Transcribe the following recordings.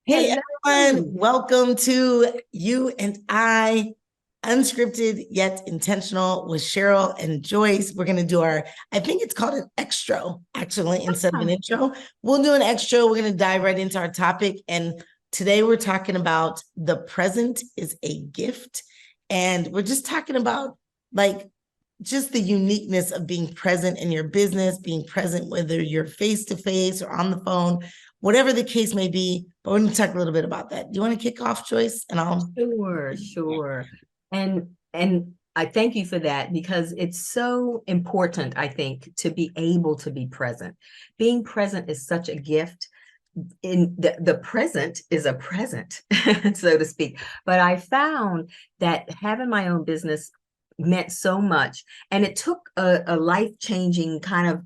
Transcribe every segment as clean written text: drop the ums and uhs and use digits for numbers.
Hey Hello. everyone, welcome to You and I, Unscripted Yet Intentional with Cheryl and Joyce. We're going to do I think it's called an extra, actually, instead of an Ah, intro. We'll do an extra. We're going to dive right into our topic. And today we're talking about the present is a gift. And we're just talking about like just the uniqueness of being present in your business, being present whether you're face to face or on the phone, whatever the case may be. But we're going to talk a little bit about that. Do you want to kick off, Joyce? And I'll. sure. And I thank you for that because it's so important, I think, to be able to be present. Being present is such a gift. In the present is a present, so to speak. But I found that having my own business meant so much, and it took a life-changing kind of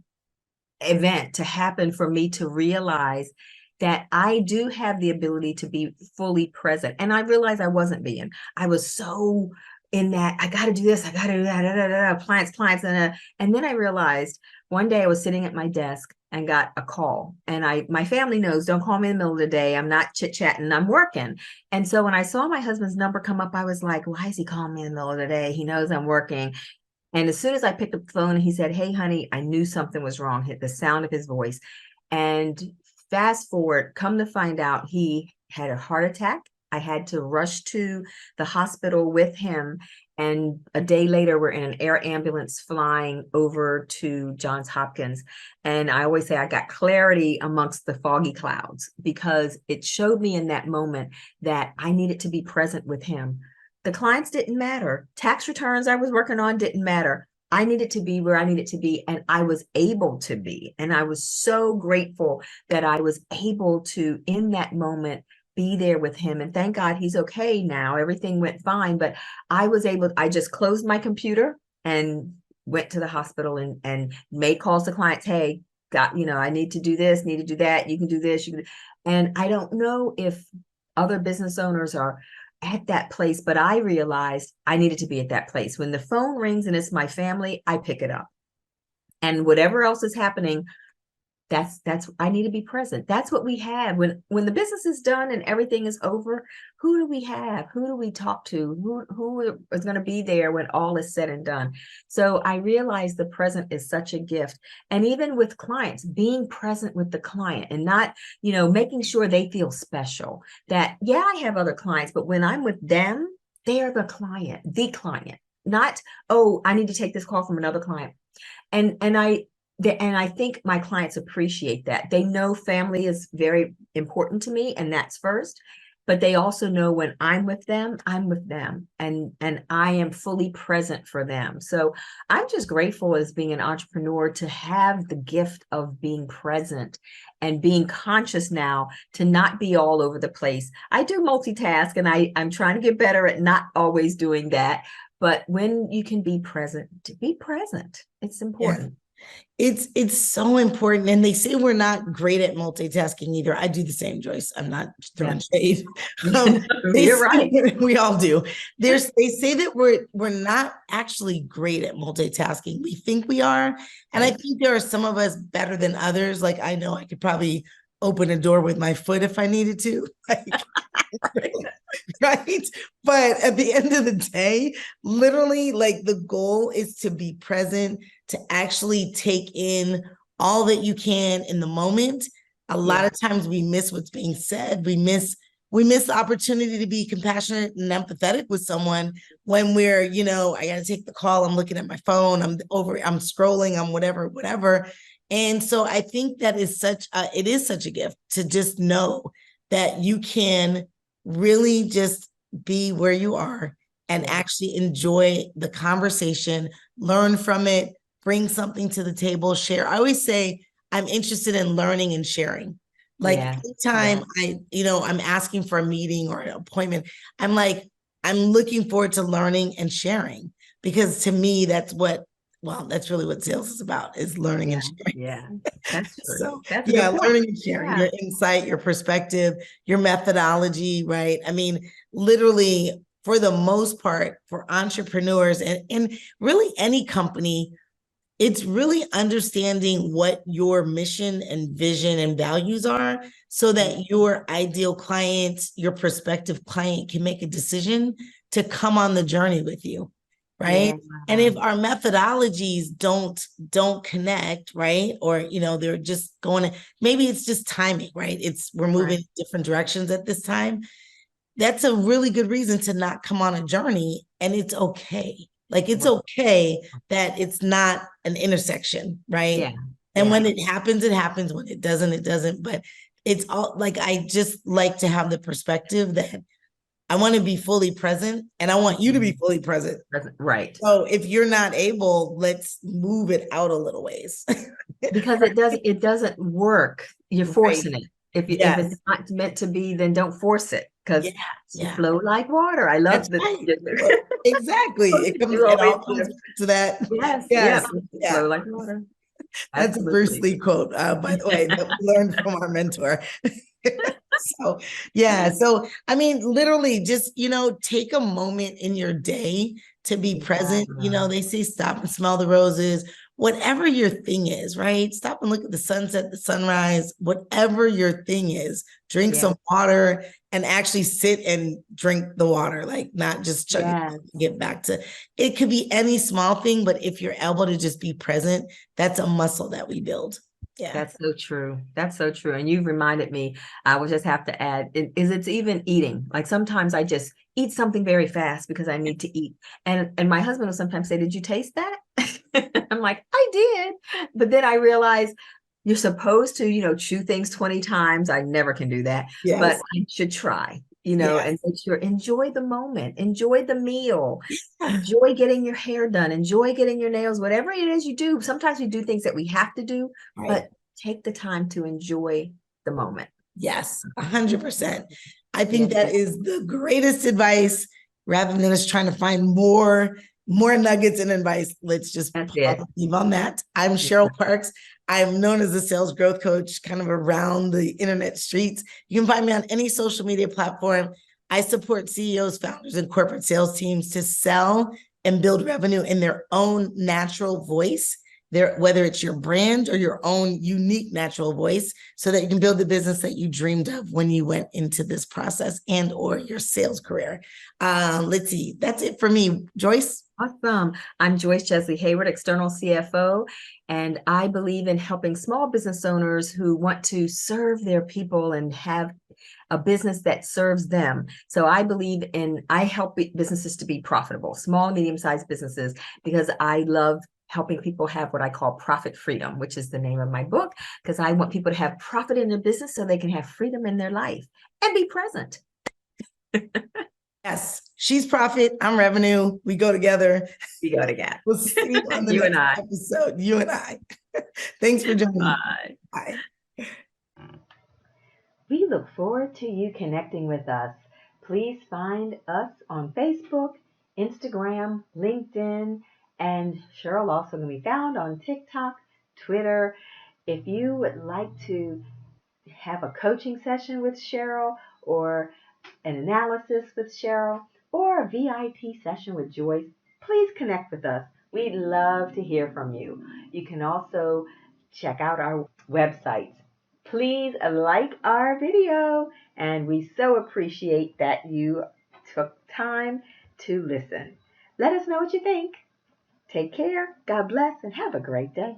event to happen for me to realize that I do have the ability to be fully present. And I realized I wasn't being. I was so in that I got to do this, I got to do that, clients, and then I realized one day I was sitting at my desk and got a call, and my family knows don't call me in the middle of the day. I'm not chit chatting, I'm working. And so when I saw my husband's number come up, I was like, why is he calling me in the middle of the day? He knows I'm working. And as soon as I picked up the phone, he said, "Hey, honey," I knew something was wrong. Hit the sound of his voice. And fast forward, come to find out he had a heart attack. I had to rush to the hospital with him. And a day later, we're in an air ambulance flying over to Johns Hopkins. And I always say I got clarity amongst the foggy clouds because it showed me in that moment that I needed to be present with him. The clients didn't matter. Tax returns I was working on didn't matter. I needed to be where I needed to be, and I was able to be. And I was so grateful that I was able to, in that moment, be there with him. And thank God he's okay now. Everything went fine. But I just closed my computer and went to the hospital and made calls to clients. Hey, I need to do this, need to do that. You can do this. And I don't know if other business owners are at that place, but I realized I needed to be at that place. When the phone rings and it's my family, I pick it up. And whatever else is happening, that's I need to be present. That's what we have when the business is done and everything is over. Who do we have? Who do we talk to? Who is going to be there when all is said and done? So I realized the present is such a gift. And even with clients, being present with the client and not, making sure they feel special. That yeah, I have other clients, but when I'm with them, they are the client, not, oh, I need to take this call from another client. And I think my clients appreciate that. They know family is very important to me, and that's first. But they also know when I'm with them, and I am fully present for them. So I'm just grateful as being an entrepreneur to have the gift of being present and being conscious now to not be all over the place. I do multitask, and I'm trying to get better at not always doing that. But when you can be present, to be present, it's Yeah. important. It's so important. And they say we're not great at multitasking either. I do the same, Joyce. I'm not Yeah. throwing shade. They You're say, right. we all do. They say that we're not actually great at multitasking. We think we are. And I Right. think there are some of us better than others. Like I know I could probably open a door with my foot if I needed to. Right? But at the end of the day, literally, like the goal is to be present, to actually take in all that you can in the moment. A lot Yeah. of times we miss what's being said. We miss the opportunity to be compassionate and empathetic with someone when I got to take the call. I'm looking at my phone. I'm scrolling. I'm whatever. And so I think that it is such a gift to just know that you can really just be where you are and Yeah. actually enjoy the conversation, learn from it, bring something to the table, share. I always say I'm interested in learning and sharing. Like Yeah. anytime Yeah. I'm asking for a meeting or an appointment, I'm like, I'm looking forward to learning and sharing because to me, that's really what sales is about, is learning and Yeah. sharing. Yeah. That's true. So That's a yeah, good point. learning and sharing Yeah. your insight, your perspective, your methodology, right? I mean, literally for the most part, for entrepreneurs and really any company, it's really understanding what your mission and vision and values are so that your ideal client, your prospective client can make a decision to come on the journey with you, right? Yeah. And if our methodologies don't connect, right? Or they're just going to, maybe it's just timing, right? We're moving Right. in different directions at this time. That's a really good reason to not come on a journey, and it's okay. Like it's Right. okay that it's not an intersection, right? Yeah. And Yeah. when it happens, it happens. When it doesn't, it doesn't. But it's all like I just like to have the perspective that I want to be fully present and I want you to be fully present. Right. So if you're not able, let's move it out a little ways. Because it doesn't work. You're Right. forcing it. If Yes. it's not meant to be, then don't force it because Yeah. you Yeah. flow like water. I love That's the right. Exactly. you It always all comes back to that. yes, yeah, Yes. Yeah. flow like water. That's a Bruce Absolutely. Lee quote, by the way, that we learned from our mentor. So, yeah. So, I mean, literally just, take a moment in your day to be present. Yeah. They say stop and smell the roses, whatever your thing is, right? Stop and look at the sunset, the sunrise, whatever your thing is, drink Yeah. some water and actually sit and drink the water, like not just chug it, Yes. get back to it. Could be any small thing, but if you're able to just be present, that's a muscle that we build. Yeah. That's so true. That's so true. And you've reminded me, I will just have to add, it's even eating. Like sometimes I just eat something very fast because I need to eat. And my husband will sometimes say, "Did you taste that?" I'm like, "I did." But then I realize you're supposed to, chew things 20 times. I never can do that, but Yes. I should try, Yes. and make sure, enjoy the moment, enjoy the meal, Yeah. enjoy getting your hair done, enjoy getting your nails, whatever it is you do. Sometimes we do things that we have to do, Right. but take the time to enjoy the moment. Yes, 100%. I think Yeah. that is the greatest advice rather than us trying to find more nuggets and advice. Let's just That's it. leave on that. I'm Yeah. Cheryl Parks. I'm known as a sales growth coach kind of around the internet streets. You can find me on any social media platform. I support CEOs, founders, and corporate sales teams to sell and build revenue in their own natural voice, whether it's your brand or your own unique natural voice, so that you can build the business that you dreamed of when you went into this process and or your sales career. Let's see. That's it for me. Joyce? Awesome. I'm Joyce Chesley Hayward, external CFO, and I believe in helping small business owners who want to serve their people and have a business that serves them. So I help businesses to be profitable, small, medium-sized businesses, because I love helping people have what I call profit freedom, which is the name of my book, because I want people to have profit in their business so they can have freedom in their life and be present. Yes. She's profit. I'm revenue. We go together. We go together. We'll see you on the You next and I. episode. You and I. Thanks for joining me. Bye. Bye. We look forward to you connecting with us. Please find us on Facebook, Instagram, LinkedIn, and Cheryl also can be found on TikTok, Twitter. If you would like to have a coaching session with Cheryl or an analysis with Cheryl or a VIP session with Joyce, please connect with us. We'd love to hear from you. You can also check out our websites. Please like our video, and we so appreciate that you took time to listen. Let us know what you think. Take care, God bless, and have a great day.